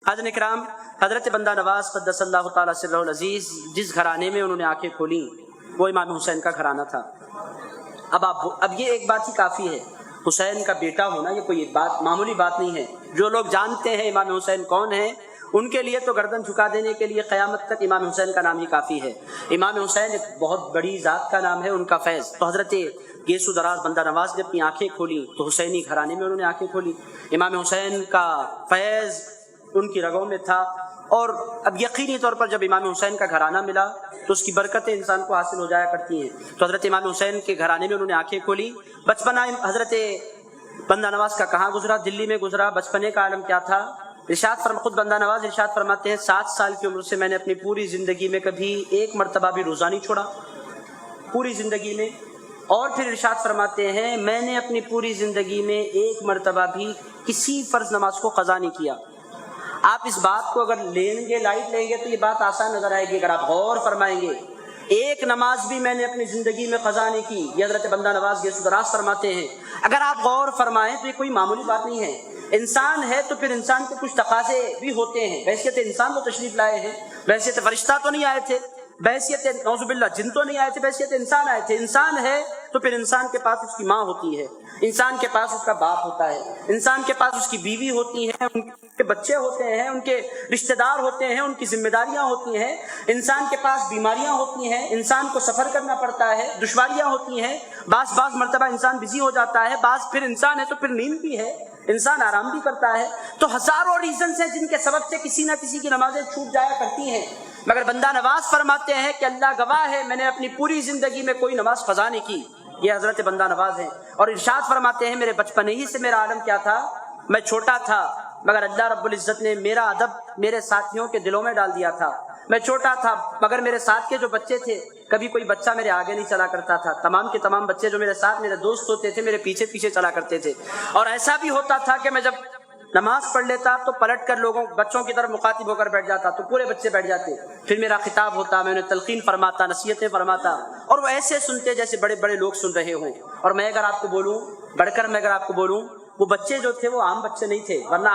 حاضرین اکرام، حضرت بندہ نواز قدس اللہ تعالیٰ سرہ العزیز جس گھرانے میں انہوں نے آنکھیں کھولیں وہ امام حسین کا گھرانہ تھا۔ اب یہ ایک بات ہی کافی ہے، حسین کا بیٹا ہونا یہ کوئی بات معمولی بات نہیں ہے۔ جو لوگ جانتے ہیں امام حسین کون ہیں ان کے لیے تو گردن جھکا دینے کے لیے قیامت تک امام حسین کا نام ہی کافی ہے۔ امام حسین ایک بہت بڑی ذات کا نام ہے، ان کا فیض۔ تو حضرت گیسو دراز بندہ نواز نے اپنی آنکھیں کھولیں تو حسینی گھرانے میں انہوں نے آنکھیں کھولی۔ امام حسین کا فیض ان کی رگوں میں تھا، اور اب یقینی طور پر جب امام حسین کا گھرانہ ملا تو اس کی برکتیں انسان کو حاصل ہو جایا کرتی ہیں۔ تو حضرت امام حسین کے گھرانے میں انہوں نے آنکھیں کھولی۔ بچپنا حضرت بندہ نواز کا کہاں گزرا؟ دلی میں گزرا۔ بچپنے کا عالم کیا تھا؟ خود بندہ نواز ارشاد فرماتے ہیں 7 سال کی عمر سے میں نے اپنی پوری زندگی میں کبھی ایک مرتبہ بھی روزہ نہیں چھوڑا، پوری زندگی میں۔ اور پھر ارشاد فرماتے ہیں میں نے اپنی پوری زندگی میں ایک مرتبہ بھی کسی فرض نماز کو قضا نہیں کیا۔ آپ اس بات کو اگر لیں گے، لائٹ لیں گے تو یہ بات آسان نظر آئے گی۔ اگر آپ غور فرمائیں گے ایک نماز بھی میں نے اپنی زندگی میں قضا نہیں کی، یہ حضرت بندہ نواز گیسو دراز فرماتے ہیں۔ اگر آپ غور فرمائیں تو یہ کوئی معمولی بات نہیں ہے۔ انسان ہے تو پھر انسان کے کچھ تقاضے بھی ہوتے ہیں۔ بحیثیت انسان تو تشریف لائے ہیں، بحیثیت فرشتہ تو نہیں آئے تھے، بحیثیت نعوذ باللہ جن تو نہیں آئے تھے، بحیثیت انسان آئے تھے۔ انسان ہے تو پھر انسان کے پاس اس کی ماں ہوتی ہے، انسان کے پاس اس کا باپ ہوتا ہے، انسان کے پاس اس کی بیوی ہوتی ہے، ان کے بچے ہوتے ہیں، ان کے رشتہ دار ہوتے ہیں، ان کی ذمہ داریاں ہوتی ہیں، انسان کے پاس بیماریاں ہوتی ہیں، انسان کو سفر کرنا پڑتا ہے، دشواریاں ہوتی ہیں، بعض مرتبہ انسان بزی ہو جاتا ہے، بعض پھر انسان ہے تو پھر نیند بھی ہے، انسان آرام بھی کرتا ہے۔ تو ہزاروں ریزنز ہیں جن کے سبب سے کسی نہ کسی کی نمازیں چھوٹ جایا کرتی ہیں، مگر بندہ نواز فرماتے ہیں کہ اللہ گواہ ہے میں نے اپنی پوری زندگی میں کوئی نماز قضا نہیں کی۔ یہ حضرت بندہ نواز ہیں، اور ارشاد فرماتے ہیں میرے بچپن ہی سے میرا عالم کیا تھا، میں چھوٹا تھا مگر اللہ رب العزت نے میرا ادب میرے ساتھیوں کے دلوں میں ڈال دیا تھا۔ میں چھوٹا تھا مگر میرے ساتھ کے جو بچے تھے، کبھی کوئی بچہ میرے آگے نہیں چلا کرتا تھا، تمام کے تمام بچے جو میرے ساتھ میرے دوست ہوتے تھے میرے پیچھے پیچھے چلا کرتے تھے۔ اور ایسا بھی ہوتا تھا کہ میں جب نماز پڑھ لیتا تو پلٹ کر بچوں کی طرف مخاطب ہو کر بیٹھ جاتا تو پورے بچے بیٹھ جاتے، پھر میرا خطاب ہوتا، میں انہیں تلقین فرماتا، نصیحتیں فرماتا، اور وہ ایسے سنتے جیسے بڑے بڑے لوگ سن رہے ہوں۔ اور میں اگر آپ کو بولوں، بڑھ کر میں اگر آپ کو بولوں، وہ بچے جو تھے وہ عام بچے نہیں تھے، ورنہ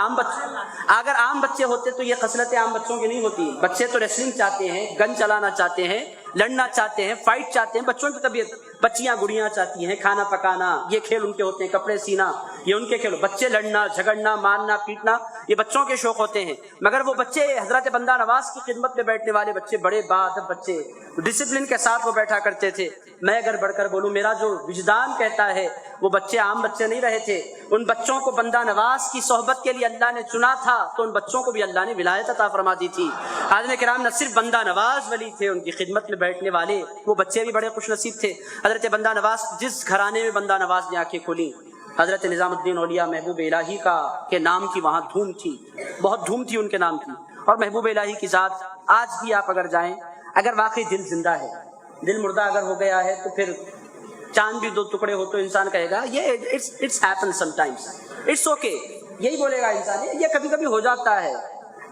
اگر عام بچے ہوتے تو یہ خصلتیں عام بچوں کی نہیں ہوتی۔ بچے تو ریسلنگ چاہتے ہیں، گن چلانا چاہتے ہیں، لڑنا چاہتے ہیں، فائٹ چاہتے ہیں، بچوں کی طبیعت، بچیاں گڑیاں چاہتی ہیں، کھانا پکانا، یہ کھیل ان کے ہوتے ہیں، کپڑے سینا یہ ان کے کھیل، بچے لڑنا جھگڑنا مارنا پیٹنا یہ بچوں کے شوق ہوتے ہیں۔ مگر وہ بچے حضرت بندہ نواز کی خدمت میں بیٹھنے والے بچے، بڑے باادب بچے، ڈسپلن کے ساتھ وہ بیٹھا کرتے تھے۔ میں اگر بڑھ کر بولوں، میرا جو وجدان کہتا ہے وہ بچے عام بچے نہیں رہے تھے، ان بچوں کو بندہ نواز کی صحبت کے لیے اللہ نے چنا تھا تو ان بچوں کو بھی اللہ نے ولایت عطا فرما دی تھی۔ حاضرین کرام، نہ صرف بندہ نواز ولی تھے، ان کی خدمت میں بیٹھنے والے وہ بچے بھی بڑے خوش نصیب تھے۔ حضرت بندہ نواز جس گھرانے میں بندہ نواز نے آنکھیں کھولی، حضرت نظام الدین اولیاء محبوب الہی کے نام کی وہاں دھوم تھی، بہت دھوم تھی ان کے نام کی۔ اور محبوب الہی کی ذات آج بھی آپ اگر جائیں، اگر واقعی دل زندہ ہے، دل مردہ اگر ہو گیا ہے تو پھر چاند بھی 2 ٹکڑے ہو تو انسان کہے گا یہ it's happen sometimes, it's okay, یہی بولے گا انسان، یہ کبھی کبھی ہو جاتا ہے،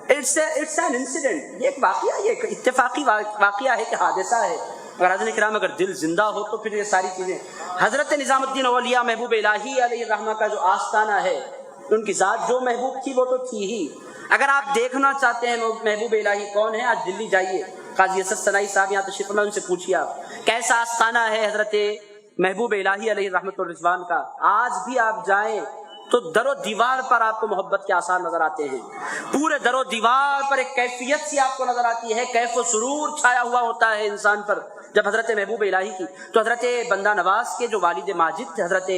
اٹس این انسیڈنٹ، یہ ایک واقعہ، یہ ایک اتفاقی واقعہ ہے کہ حادثہ ہے۔ اگر حضرت کرام اگر دل زندہ ہو تو پھر یہ ساری چیزیں۔ حضرت نظام الدین اولیاء محبوب الہی علیہ الرحمہ کا جو آستانہ ہے، ان کی ذات جو محبوب تھی وہ تو تھی ہی۔ اگر آپ دیکھنا چاہتے ہیں محبوب الہی کون ہے، آج دلی جائیے، قاضی اسد ثنائی صاحب یہاں تشریف فرما، ان سے پوچھیے آپ کیسا آستانہ ہے حضرت محبوب الہی علیہ رحمت الرضوان کا۔ آج بھی آپ جائیں تو در و دیوار پر آپ کو محبت کے آثار نظر آتے ہیں، پورے در و دیوار پر ایک کیفیت سی آپ کو نظر آتی ہے، کیف و سرور چھایا ہوا ہوتا ہے انسان پر جب حضرت محبوب الہی کی۔ تو حضرت بندہ نواز کے جو والد ماجد تھے حضرت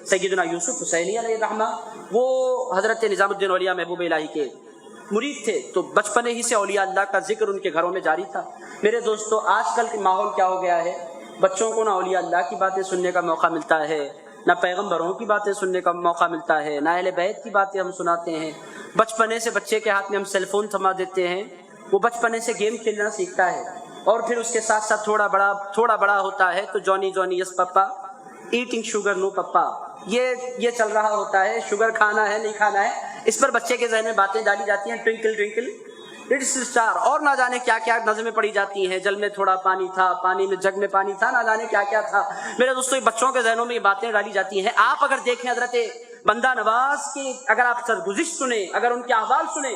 سیدنا یوسف حسینی علیہ الرحمہ، وہ حضرت نظام الدین اولیاء محبوب الہی کے مرید تھے، تو بچپنے ہی سے اولیاء اللہ کا ذکر ان کے گھروں میں جاری تھا۔ میرے دوستو، آج کل کے ماحول کیا ہو گیا ہے، بچوں کو نہ اولیاء اللہ کی باتیں سننے کا موقع ملتا ہے، نہ پیغمبروں کی باتیں سننے کا موقع ملتا ہے، نہ اہل بیت کی باتیں ہم سناتے ہیں۔ بچپنے سے بچے کے ہاتھ میں ہم سیل فون تھما دیتے ہیں، وہ بچپنے سے گیم کھیلنا سیکھتا ہے، اور پھر اس کے ساتھ ساتھ تھوڑا بڑا ہوتا ہے تو جونی یس پپا ایٹنگ شوگر نو پپا، یہ چل رہا ہوتا ہے، شوگر کھانا ہے نہیں کھانا ہے، اس پر بچے کے ذہن میں باتیں ڈالی جاتی ہیں، ٹوئنکل ٹوئنکل لٹل اسٹار، اور نہ جانے کیا کیا نظمیں پڑھی جاتی ہیں، جل میں تھوڑا پانی تھا، پانی میں جگ میں پانی تھا، نہ جانے کیا کیا تھا۔ میرے دوستوں، بچوں کے ذہنوں میں یہ باتیں ڈالی جاتی ہیں۔ آپ اگر دیکھیں حضرت بندہ نواز کی اگر آپ سرگزشت سنیں، اگر ان کے احوال سنیں،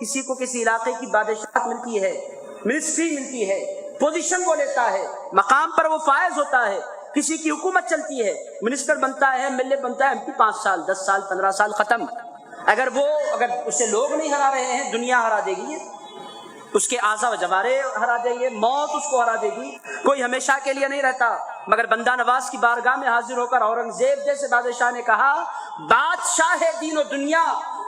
کسی کو کسی علاقے کی بادشاہت ملتی ہے، منسٹری ملتی ہے، پوزیشن وہ لیتا ہے، مقام پر وہ فائز ہوتا ہے، کسی کی حکومت چلتی ہے، منسٹر بنتا ہے، ایم ایل اے بنتا ہے، ایم پی 5 سال 10 سال 15 سال ختم۔ اگر اسے لوگ نہیں ہرا رہے ہیں، دنیا ہرا دے گی، اس کے اعضا و جوارے ہرا دے گی، موت اس کو ہرا دے گی، کوئی ہمیشہ کے لیے نہیں رہتا۔ مگر بندہ نواز کی بارگاہ میں حاضر ہو کر اورنگزیب جیسے بادشاہ نے کہا، بادشاہ دین و دنیا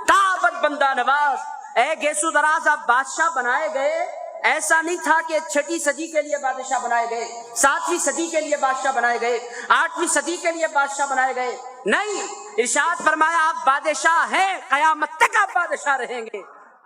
تابت بندہ نواز، اے گیسو دراز آپ بادشاہ بنائے گئے، ایسا نہیں تھا کہ 6 صدی کے لیے بادشاہ بنائے گئے، 7ویں صدی کے لیے بادشاہ بنائے گئے، 8ویں صدی کے لیے بادشاہ بنائے گئے، نہیں، ارشاد فرمایا آپ بادشاہ ہیں، قیامت تک آپ بادشاہ رہیں گے۔